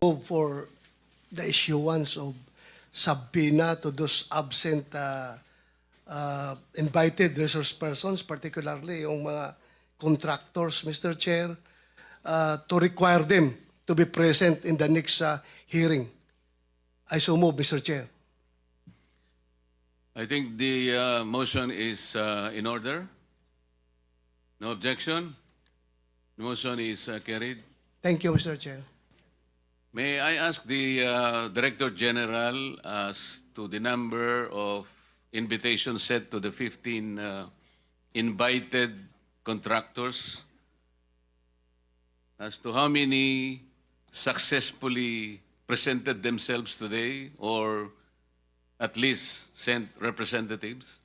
move for the issuance of subpoena to those absent invited resource persons, particularly yung mga contractors, Mr. Chair, to require them to be present in the next hearing. I so move, Mr. Chair. I think the motion is in order. No objection. The motion is carried. Thank you, Mr. Chair. May I ask the Director General as to the number of invitations sent to the 15 invited contractors, as to how many successfully presented themselves today or at least sent representatives?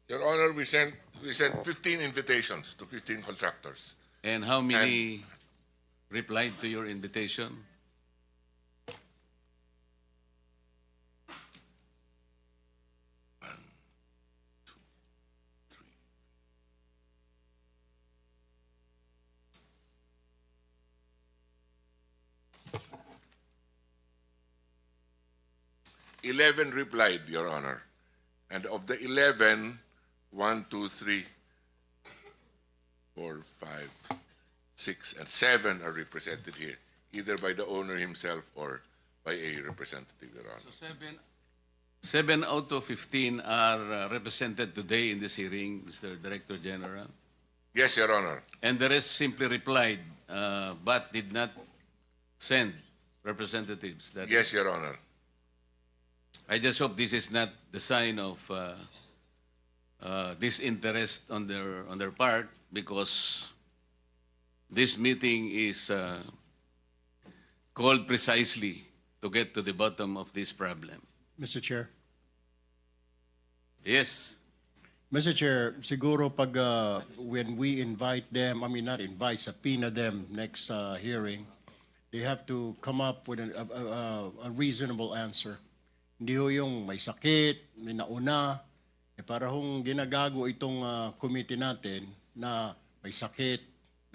Your Honor, we sent 15 invitations to 15 contractors. And how many replied to your invitation? One, 11 replied, Your Honor. And of the 11, 1, 2, 3, 4, 5, 6, and 7 are represented here, either by the owner himself or by a representative, Your Honor. So seven out of 15 are represented today in this hearing, Mr. Director General. Yes, Your Honor. And the rest simply replied, but did not send representatives. Yes, Your Honor. I just hope this is not the sign of disinterest on their part, because this meeting is called precisely to get to the bottom of this problem. Mr. Chair. Yes. Mr. Chair, siguro pag when we invite them, I mean not invite, subpoena them next hearing, they have to come up with a reasonable answer. Hindi ho yung may sakit, may nauna, para hong ginagago itong committee natin na may sakit,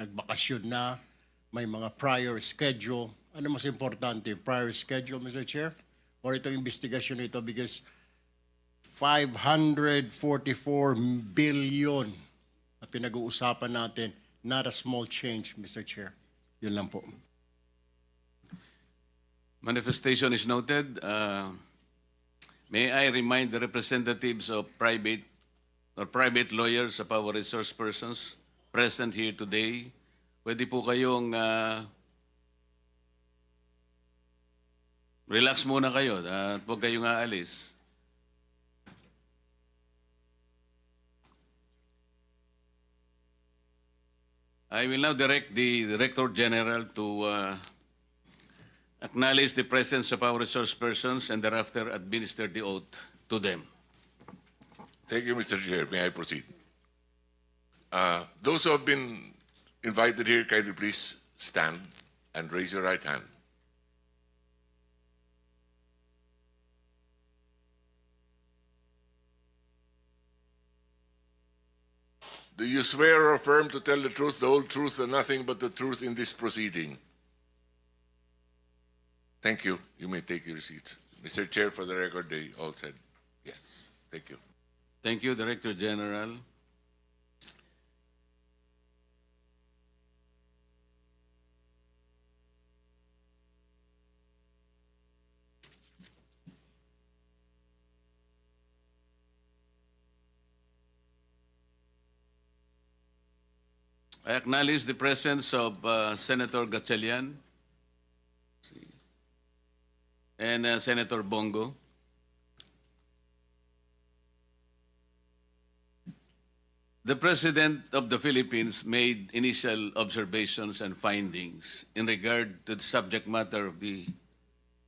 nagbakasyon na, may mga prior schedule. Ano mas importante, prior schedule, Mr. Chair? Or itong investigasyon nito, because 544 billion na pinag-uusapan natin, not a small change, Mr. Chair. Yun lang po. Manifestation is noted. May I remind the representatives of private lawyers of our resource persons present here today, pwede po kayong relax muna kayo at huwag kayong aalis. I will now direct the Director General to acknowledge the presence of our resource persons and thereafter administer the oath to them. Thank you, Mr. Chair. May I proceed? Those who have been invited here, kindly please stand and raise your right hand. Do you swear or affirm to tell the truth, the whole truth, and nothing but the truth in this proceeding? Thank you. You may take your seats. Mr. Chair, for the record, they all said yes. Thank you. Thank you, Director General. I acknowledge the presence of Senator Gatchalian and Senator Bongo. The President of the Philippines made initial observations and findings in regard to the subject matter of the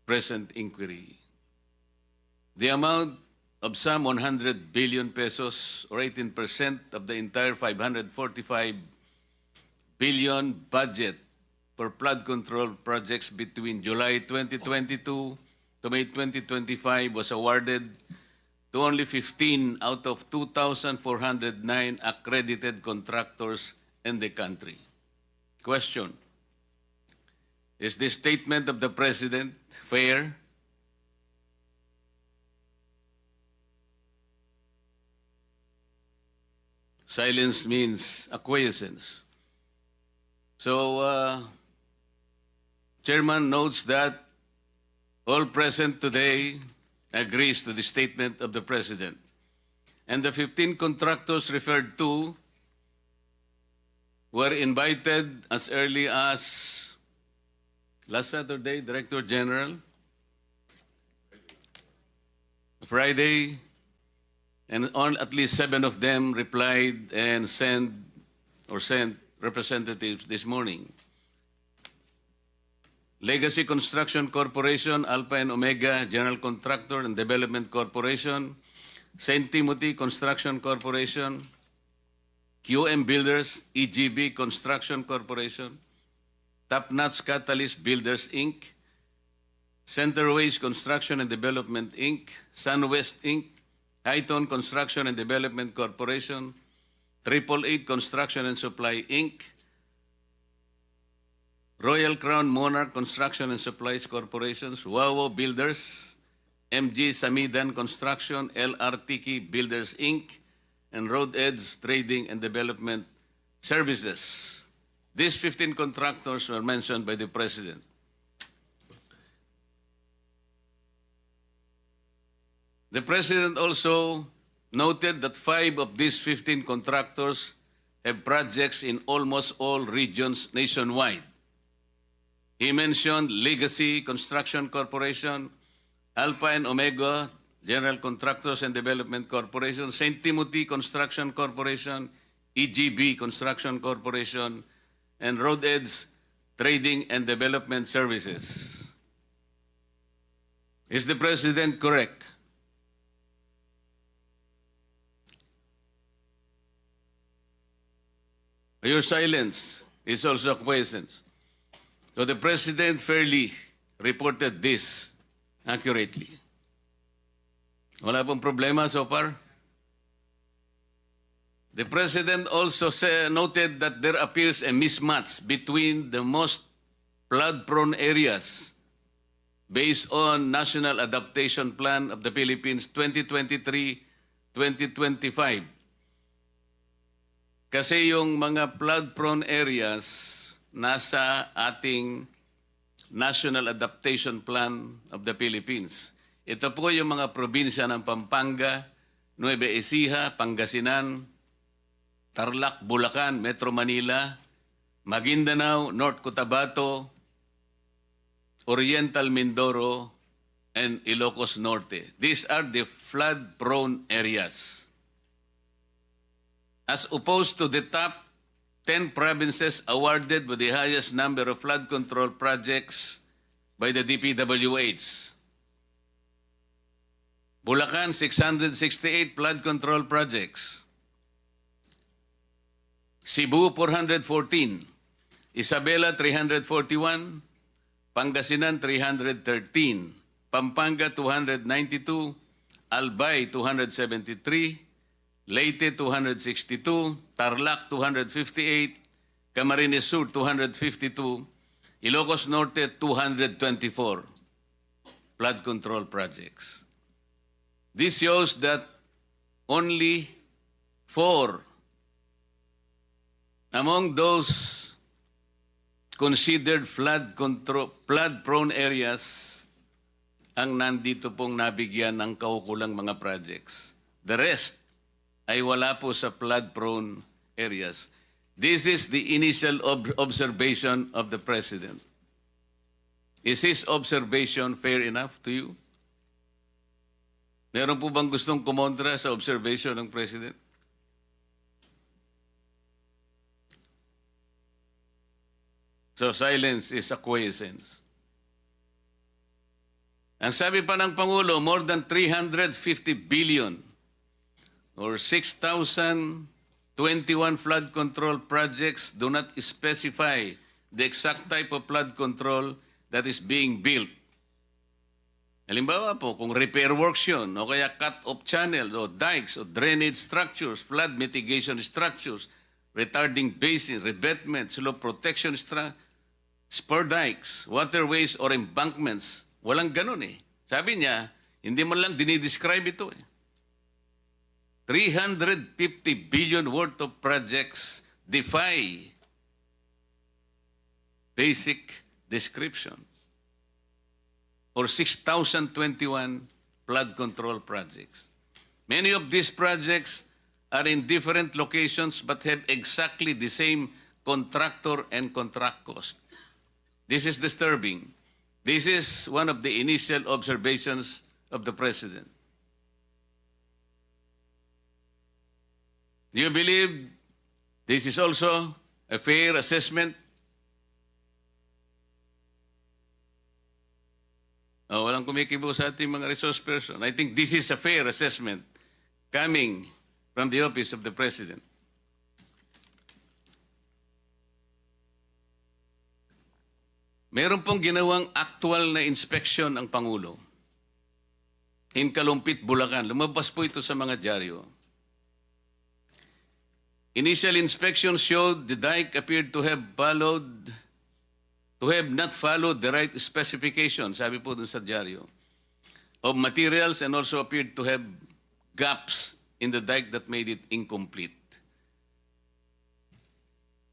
present inquiry. The amount of some 100 billion pesos, or 18% of the entire 545 billion budget for flood control projects between July 2022 to May 2025 was awarded to only 15 out of 2,409 accredited contractors in the country. Question: is this statement of the President fair? Silence means acquiescence. So, Chairman notes that all present today agrees to the statement of the President. And the 15 contractors referred to were invited as early as last Saturday, Director General, Friday, and at least 7 of them replied and sent representatives this morning. Legacy Construction Corporation, Alpha and Omega General Contractor and Development Corporation, St. Timothy Construction Corporation, QM Builders, EGB Construction Corporation, Top-Notch Catalyst Builders, Inc., Centerways Construction and Development, Inc., SunWest, Inc., Highton Construction and Development Corporation, 888 Construction and Supply, Inc., Royal Crown Monarch Construction and Supplies Corporations, Wawo Builders, MG Samidan Construction, LRTK Builders, Inc., and Road Edge Trading and Development Services. These 15 contractors were mentioned by the President. The President also noted that 5 of these 15 contractors have projects in almost all regions nationwide. He mentioned Legacy Construction Corporation, Alpha and Omega General Contractors and Development Corporation, St. Timothy Construction Corporation, EGB Construction Corporation, and Road Edge Trading and Development Services. Is the President correct? Your silence is also acquiescence. So the President fairly reported this accurately. Wala pong problema so far? The President also noted that there appears a mismatch between the most flood-prone areas based on National Adaptation Plan of the Philippines 2023-2025. Kasi yung mga flood-prone areas nasa ating National Adaptation Plan of the Philippines. Ito po yung mga probinsya ng Pampanga, Nueva Ecija, Pangasinan, Tarlac, Bulacan, Metro Manila, Maguindanao, North Cotabato, Oriental Mindoro, and Ilocos Norte. These are the flood-prone areas. As opposed to the top 10 provinces awarded with the highest number of flood control projects by the DPWH. Bulacan, 668 flood control projects. Cebu, 414. Isabela, 341. Pangasinan, 313. Pampanga, 292. Albay, 273. Leyte, 262. Tarlac, 258. Camarines Sur, 252. Ilocos Norte, 224 flood control projects. This shows that only 4 among those considered flood-prone areas ang nandito pong nabigyan ng kaukulang mga projects. The rest ay wala po sa flood-prone areas. This is the initial observation of the President. Is his observation fair enough to you? Meron po bang gustong kumontra sa observation ng President? So silence is acquiescence. Ang sabi pa ng Pangulo, more than 350 billion or 6,021 flood control projects do not specify the exact type of flood control that is being built. Halimbawa po, kung repair works yun, o kaya cut-off channel, o dikes, o drainage structures, flood mitigation structures, retarding basin, revetment, slope protection spur dikes, waterways, or embankments. Walang ganun eh. Sabi niya, hindi mo lang dinidescribe ito eh. 350 billion worth of projects defy basic description. Or 6,021 flood control projects. Many of these projects are in different locations but have exactly the same contractor and contract cost. This is disturbing. This is one of the initial observations of the President. Do you believe this is also a fair assessment? Oh, walang kumikibo sa ating mga resource person. I think this is a fair assessment coming from the office of the President. Meron pong ginawang actual na inspection ang Pangulo. In Kalumpit, Bulacan. Lumabas po ito sa mga dyaryo. Initial inspection showed the dike appeared to have not followed the right specifications, sabi po dun sa dyaryo, of materials and also appeared to have gaps in the dike that made it incomplete.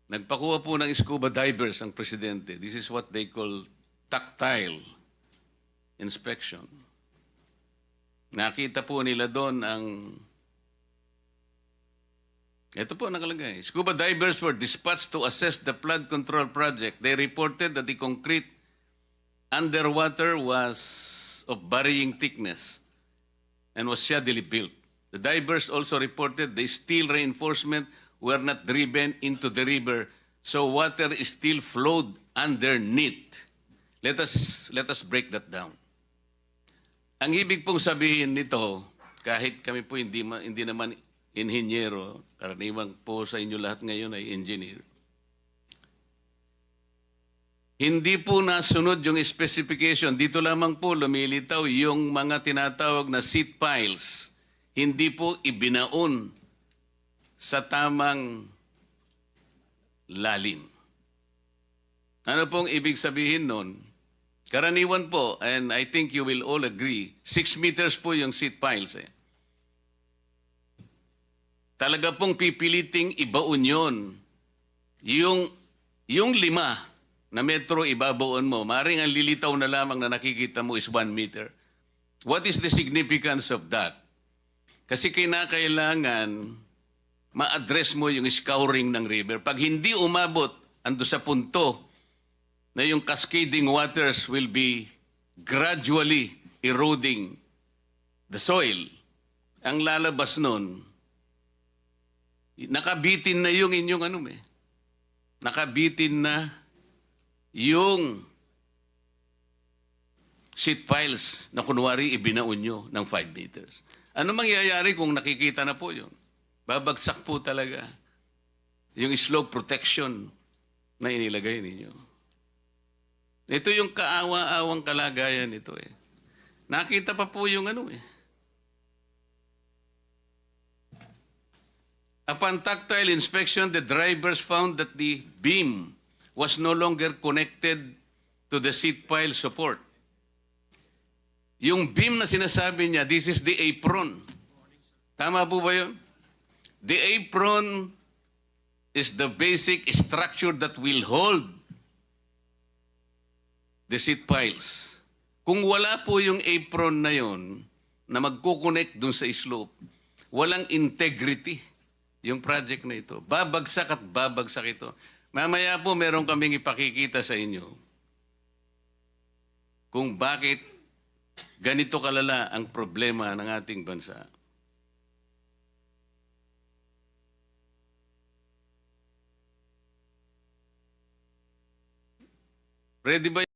Nagpakuha po ng scuba divers ang Presidente. This is what they call tactile inspection. Nakita po nila doon ang ito po nakalagay. Scuba divers were dispatched to assess the flood control project. They reported that the concrete underwater was of varying thickness and was shaddily built. The divers also reported the steel reinforcement were not driven into the river, so water still flowed underneath. Let us break that down. Ang ibig pong sabihin nito, kahit kami po hindi naman inhinyero, karaniwang po sa inyo lahat ngayon ay engineer. Hindi po nasunod yung specification. Dito lamang po lumilitaw yung mga tinatawag na seat piles. Hindi po ibinaon sa tamang lalim. Ano pong ibig sabihin nun? Karaniwan po, and I think you will all agree, 6 meters po yung seat piles eh. Talaga pong pipiliting ibaon yun. Yung 5 na metro ibabaon mo, maaaring ang lilitaw na lamang na nakikita mo is 1 meter. What is the significance of that? Kasi kinakailangan ma-address mo yung scouring ng river. Pag hindi umabot, ando sa punto na yung cascading waters will be gradually eroding the soil, ang lalabas nun, nakabitin na yung inyong nakabitin na yung seat piles na kunwari ibinaon nyo ng 5 meters. Ano mangyayari kung nakikita na po yun? Babagsak po talaga yung slope protection na inilagay ninyo. Ito yung kaawa-awang kalagayan nito eh. Nakita pa po yung Upon tactile inspection, the drivers found that the beam was no longer connected to the seat pile support. Yung beam na sinasabi niya, this is the apron. Tama po ba yun? The apron is the basic structure that will hold the seat piles. Kung wala po yung apron na yun, na magkukonect dun sa slope, walang integrity yung project na ito. Babagsak at babagsak ito. Mamaya po meron kaming ipakikita sa inyo kung bakit ganito kalala ang problema ng ating bansa. Ready ba